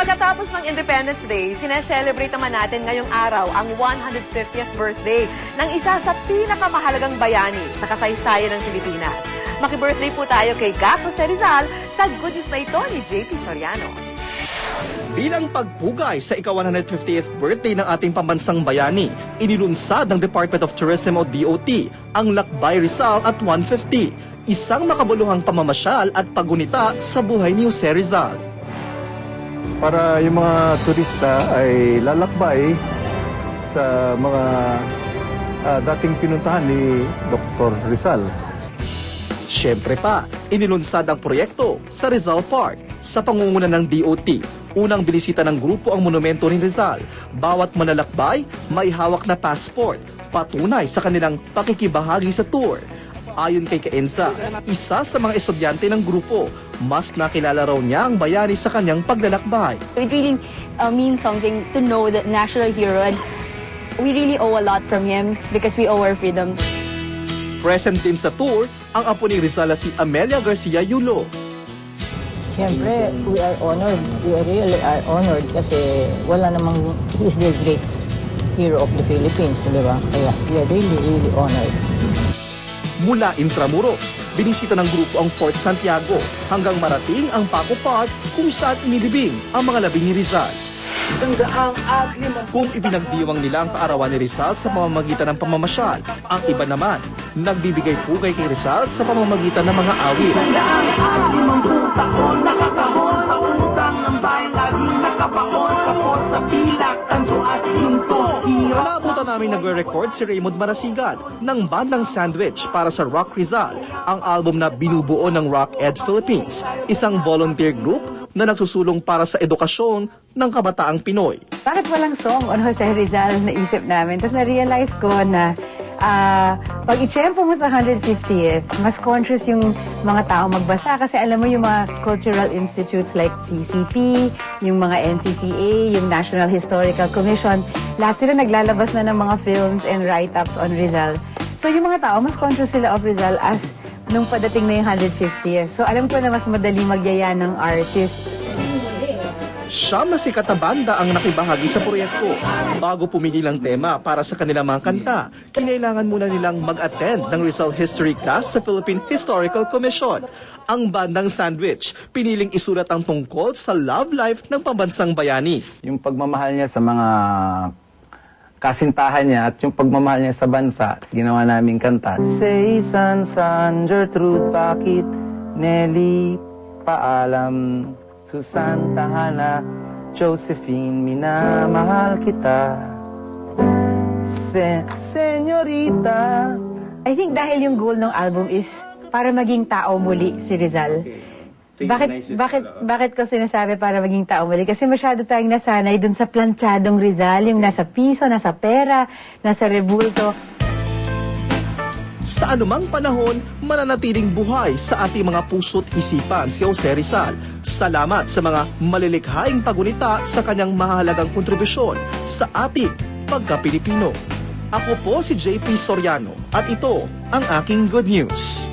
Pagkatapos ng Independence Day, sineselebrate naman natin ngayong araw ang 150th birthday ng isa sa pinakamahalagang bayani sa kasaysayan ng Pilipinas. Maki-birthday po tayo kay Gat Jose Rizal sa Good News na ito ni JP Soriano. Bilang pagpugay sa ika-150th birthday ng ating pambansang bayani, inilunsad ng Department of Tourism o DOT ang Lakbay Rizal at 150, isang makabuluhang pamamasyal at paggunita sa buhay ni Jose Rizal. Para yung mga turista ay lalakbay sa mga dating pinuntahan ni Dr. Rizal. Siyempre pa, inilunsad ang proyekto sa Rizal Park sa pangunguna ng DOT. Unang binisita ng grupo ang monumento ni Rizal. Bawat manlalakbay may hawak na passport, patunay sa kanilang pakikibahagi sa tour. Ayon kay Kaenza, isa sa mga estudyante ng grupo, mas nakilala raw niya ang bayani sa kanyang paglalakbay. It really means something to know that national hero, and we really owe a lot from him because we owe our freedom. Present din sa tour ang apo ni Rizal na si Amelia Garcia Yulo. Siyempre, we are honored. We really are honored kasi wala namang, he is the great hero of the Philippines, di ba? Kaya we are really, really honored. Mula Intramuros, binisita ng grupo ang Fort Santiago hanggang marating ang Paco Park kung saan inilibing ang mga labi ni Rizal. Kung ibinagdiwang nila ang kaarawan ni Rizal sa pamamagitan ng pamamasyal, ang iba naman nagbibigay pugay kay Rizal sa pamamagitan ng mga awit. Naabutan namin nagre-record si Raymond Marasigan ng bandang Sandwich para sa Rock Rizal, ang album na binubuo ng Rock Ed Philippines, isang volunteer group na nagsusulong para sa edukasyon ng kabataang Pinoy. Bakit walang song on Jose Rizal naisip namin? Tapos na-realize ko na pag i-tiyempo mo sa 150th, mas conscious yung mga tao magbasa kasi alam mo yung mga cultural institutes like CCP, yung mga NCCA, yung National Historical Commission, lahat sila naglalabas na ng mga films and write-ups on Rizal. So yung mga tao, mas conscious sila of Rizal as nung padating na yung 150th. So alam ko na mas madali magyaya ng artist. Siyam na sikat na banda ang nakibahagi sa proyekto. Bago pumili ng tema para sa kanilang mga kanta, kinailangan muna nilang mag-attend ng Rizal History Class sa Philippine Historical Commission. Ang bandang Sandwich, piniling isulat ang tungkol sa love life ng pambansang bayani. Yung pagmamahal niya sa mga kasintahan niya at yung pagmamahal niya sa bansa, ginawa naming kanta. Say San Gertrude, bakit Nelly, paalam. Susan, Tahana, Josephine, minamahal kita. Senyorita. I think dahil yung goal ng album is para maging tao muli si Rizal. Bakit ko sinasabi para maging tao muli? Kasi masyado tayong nasanay dun sa planchadong Rizal, yung nasa piso, nasa pera, nasa rebulto. Sa anumang panahon, mananatiling buhay sa ating mga puso't isipan si Jose Rizal. Salamat sa mga malilikhaing pagunita sa kanyang mahalagang kontribusyon sa ating pagka-Pilipino. Ako po si JP Soriano at ito ang aking Good News.